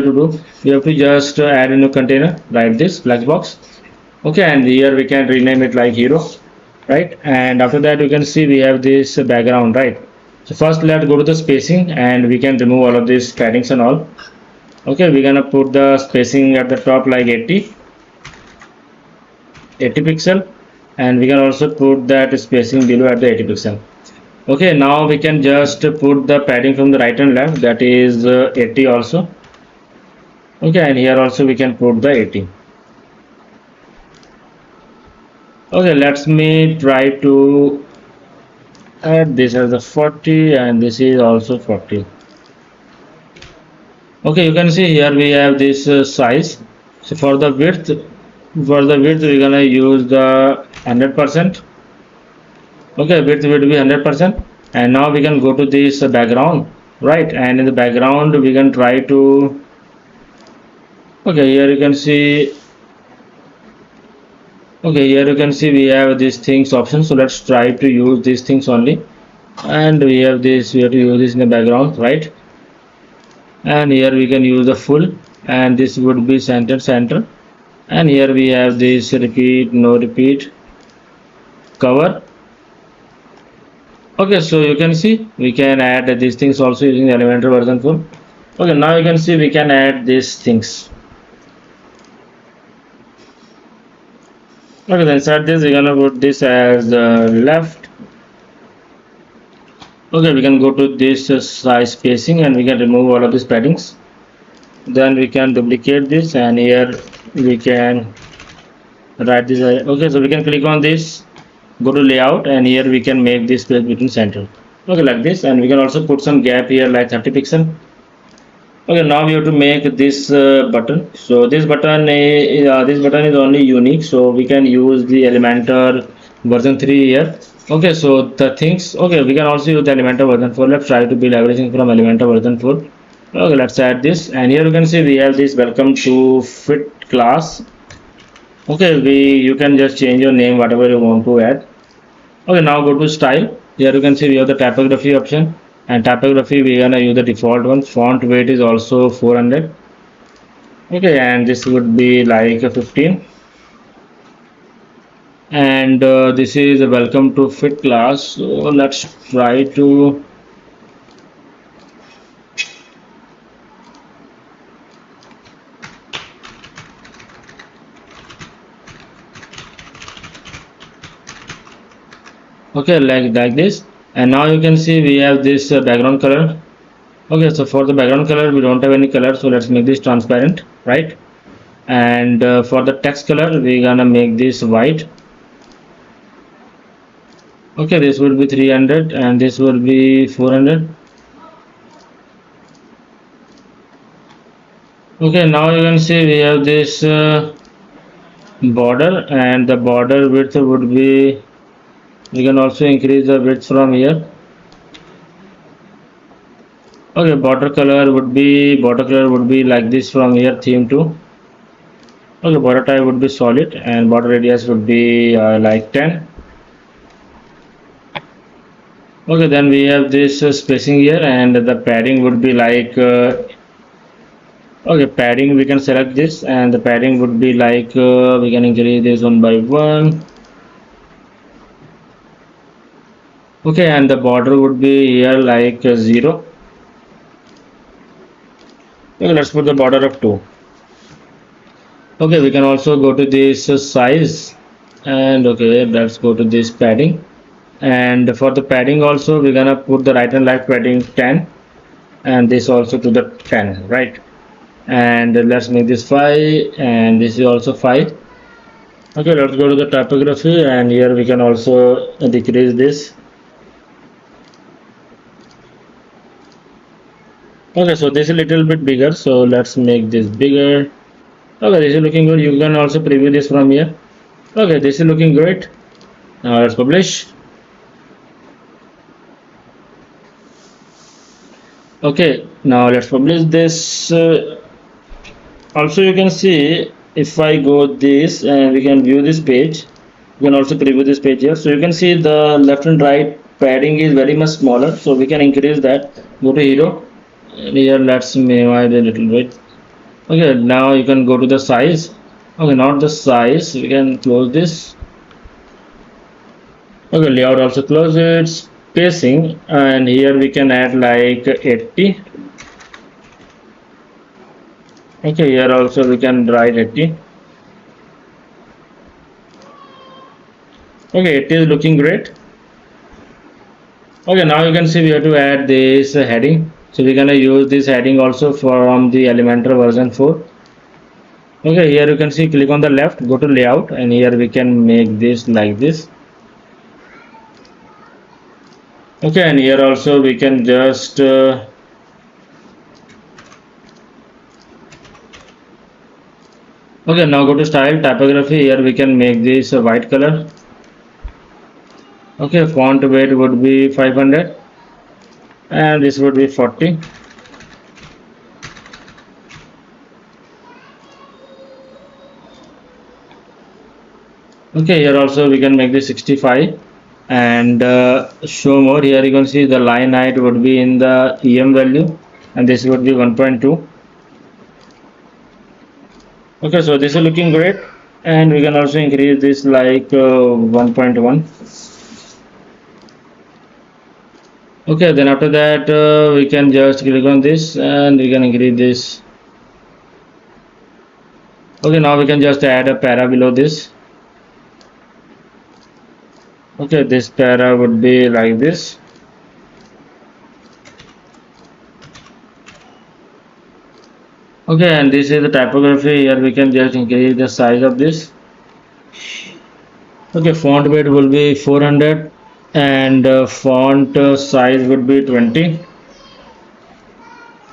to do, we have to just add a new container, write this flex box. Okay, and here we can rename it like hero, right? And after that you can see we have this background, right? So first let's go to the spacing, and we can remove all of these paddings and all. Okay, we're gonna put the spacing at the top like 80 pixel, and we can also put that spacing below at the 80 pixel. Okay, now we can just put the padding from the right and left, that is 80 also. Okay, and here also we can put the 80. Okay, let me try to add this as a 40, and this is also 40. Okay, you can see here we have this size. So for the width we're gonna use the 100%. Okay, width will be 100%. And now we can go to this background, right? And in the background we can try to, okay, here you can see, okay, here you can see we have these things option. So let's try to use these things only, and we have this, we have to use this in the background, right? And here we can use the full, and this would be center, and here we have this repeat, no repeat, cover. Okay, so you can see we can add these things also using the Elementor version 4. Okay, now you can see we can add these things. Okay, then inside this we're gonna put this as left. Okay, we can go to this size spacing, and we can remove all of these paddings. Then we can duplicate this, and here we can write this. Okay, so we can click on this, go to layout, and here we can make this space between center. Okay, like this, and we can also put some gap here like 30 pixel. Okay, now we have to make this button. So this button is only unique, so we can use the Elementor version 3 here. Okay, so the things, okay, we can also use the Elementor version 4. Let's try to build everything from Elementor version 4. Okay, let's add this, and here you can see we have this welcome to fit class. Okay, you can just change your name whatever you want to add. Okay, now go to style. Here you can see we have the typography option, and typography we are gonna use the default one. Font weight is also 400. Okay, and this would be like a 15. And this is a welcome to fit class. So let's try to, okay, like this. And now you can see we have this background color. Okay, so for the background color we don't have any color, so let's make this transparent, right? And for the text color we're gonna make this white. Okay, this will be 300, and this will be 400. Okay, now you can see we have this border, and the border width would be, we can also increase the width from here. Okay, border color would be like this from here, theme 2. Okay, border type would be solid, and border radius would be like 10. Okay, then we have this spacing here, and the padding would be like okay, padding we can select this, and the padding would be like we can increase this 1 by 1. Okay, and the border would be here like 0. Okay, let's put the border of 2. Okay, we can also go to this size, and okay, let's go to this padding. And for the padding also we're gonna put the right and left padding 10, and this also to the 10, right? And let's make this 5, and this is also 5. Okay, let's go to the typography, and here we can also decrease this. Okay, so this is a little bit bigger, so let's make this bigger. Okay, this is looking good. You can also preview this from here. Okay, this is looking great. Now let's publish. Okay, now let's publish this. Also you can see if I go this, and we can view this page, you can also preview this page here. So you can see the left and right padding is very much smaller, so we can increase that. Go to hero, and here let's minimize a little bit. Okay, now you can go to the size. Okay, not the size, we can close this. Okay, layout also close it. Spacing, and here we can add like 80. Okay, here also we can write 80. Okay, it is looking great. Okay, now you can see we have to add this heading. So we're gonna use this heading also from the Elementor version 4. Okay, here you can see, click on the left, go to layout, and here we can make this like this. Okay, and here also we can just okay, now go to style, typography. Here we can make this a white color. Okay, font weight would be 500, and this would be 40. Okay, here also we can make this 65, and show more. Here you can see the line height would be in the EM value, and this would be 1.2. Okay, so this is looking great, and we can also increase this like 1.1. Okay, then after that we can just click on this and we can increase this. Okay, now we can just add a para below this. Okay, this para would be like this. Okay, and this is the typography. Here we can just increase the size of this. Okay, font weight will be 400, and font size would be 20.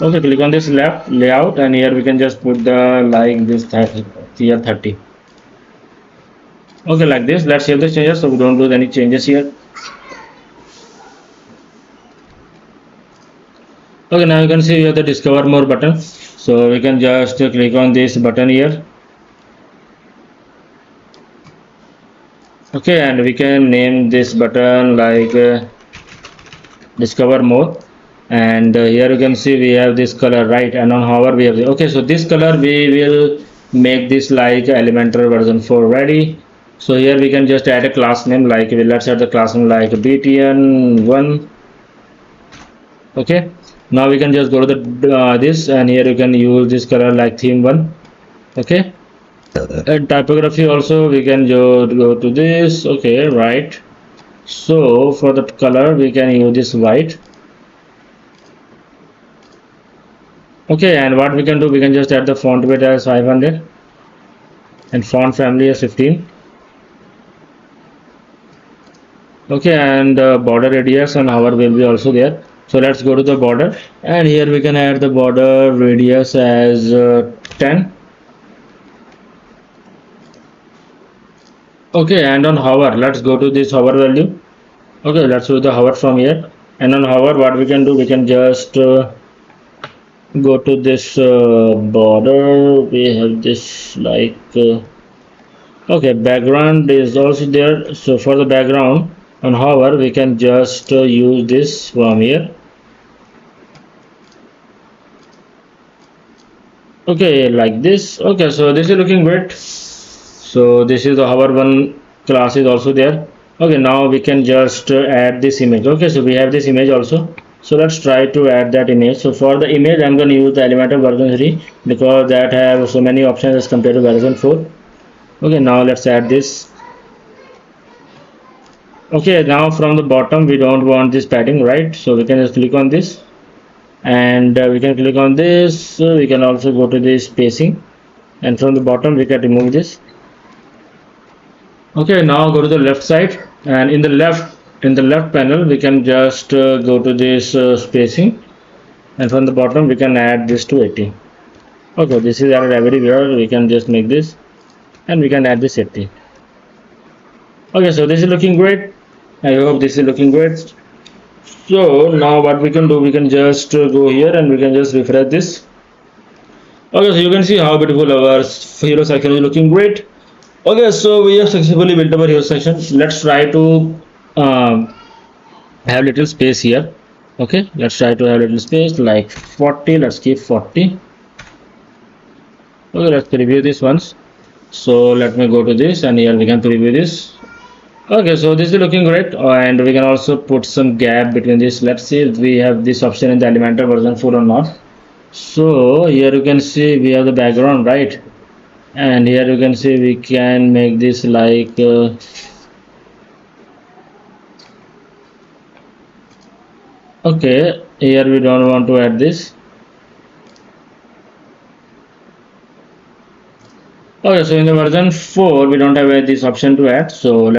Okay, click on this left layout, and here we can just put the like this 30, here 30. Okay, like this. Let's save the changes so we don't lose any changes here. Okay, now you can see we have the discover more button, so we can just click on this button here. Okay, and we can name this button like discover more, and here you can see we have this color, right? And on hover we have okay, so this color we will make this like Elementor version 4 ready. So here we can just add a class name, like let's add the class name like btn1. Okay, now we can just go to the this, and here you can use this color like theme1. Okay, and typography also we can go to this. Okay, right. So for the color we can use this white. Okay, and what we can do, we can just add the font weight as 500 and font family as 15. Okay, and border radius and hover will be also there. So let's go to the border, and here we can add the border radius as 10. Okay, and on hover, let's go to this hover value. Okay, let's do the hover from here, and on hover what we can do, we can just go to this border. We have this like okay, background is also there. So for the background on hover we can just use this from here. Okay, like this. Okay, so this is looking great. So this is the hover one class is also there. Okay, now we can just add this image. Okay, so we have this image also. So let's try to add that image. So for the image I'm going to use the Elementor version 3 because that have so many options as compared to version 4. Okay, now let's add this. Okay, now from the bottom we don't want this padding, right? So we can just click on this, and we can click on this. We can also go to this spacing, and from the bottom we can remove this. Okay, now go to the left side, and in the left panel we can just go to this spacing, and from the bottom we can add this to 80. Okay, this is added everywhere. We can just make this, and we can add this 80. Okay, so this is looking great. I hope this is looking great. So now what we can do, we can just go here and we can just refresh this. Okay, so you can see how beautiful our hero section is looking great. Okay, so we have successfully built our hero section. Let's try to have little space here. Okay, let's try to have little space like 40. Let's keep 40. Okay, let's preview this once. So let me go to this, and here we can preview this. Okay, so this is looking great, and we can also put some gap between this. Let's see if we have this option in the Elementor version 4 or not. So here you can see we have the background, right? And here you can see we can make this like okay, here we don't want to add this. Okay, so in the version 4 we don't have this option to add, so